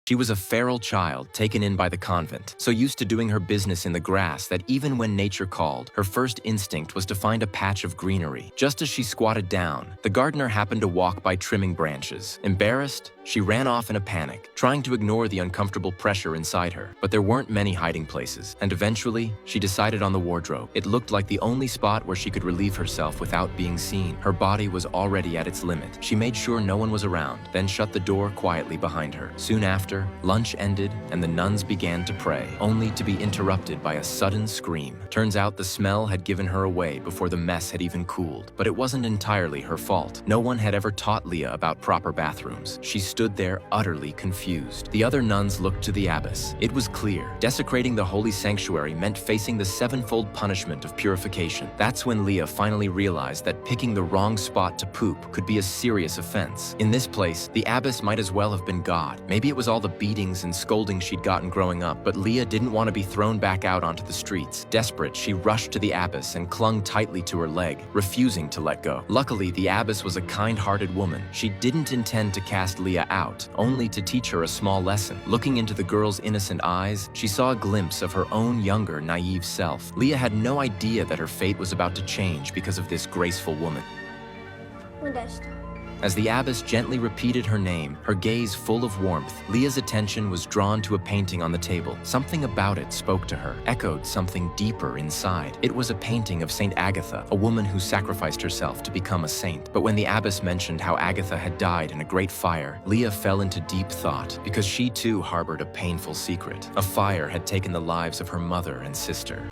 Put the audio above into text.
She was a feral child taken in by the convent, so used to doing her business in the grass that even when nature called, her first instinct was to find a patch of greenery. Just as she squatted down, the gardener happened to walk by trimming branches. Embarrassed, she ran off in a panic, trying to ignore the uncomfortable pressure inside her. But there weren't many hiding places, and eventually, she decided on the wardrobe. It looked like the only spot where she could relieve herself without being seen. Her body was already at its limit. She made sure no one was around, then shut the door quietly behind her. Soon after, lunch ended and the nuns began to pray, only to be interrupted by a sudden scream. Turns out the smell had given her away before the mess had even cooled. But it wasn't entirely her fault. No one had ever taught Leah about proper bathrooms. She stood there utterly confused. The other nuns looked to the abbess. It was clear. Desecrating the holy sanctuary meant facing the sevenfold punishment of purification. That's when Leah finally realized that picking the wrong spot to poop could be a serious offense. In this place, the abbess might as well have been God. Maybe it was all the beatings and scoldings she'd gotten growing up, but Leah didn't want to be thrown back out onto the streets. Desperate, she rushed to the abbess and clung tightly to her leg, refusing to let go. Luckily, the abbess was a kind-hearted woman. She didn't intend to cast Leah out, only to teach her a small lesson. Looking into the girl's innocent eyes, she saw a glimpse of her own younger, naive self. Leah had no idea that her fate was about to change because of this graceful woman. Modesta. As the abbess gently repeated her name, her gaze full of warmth, Leah's attention was drawn to a painting on the table. Something about it spoke to her, echoed something deeper inside. It was a painting of Saint Agatha, a woman who sacrificed herself to become a saint. But when the abbess mentioned how Agatha had died in a great fire, Leah fell into deep thought, because she too harbored a painful secret. A fire had taken the lives of her mother and sister.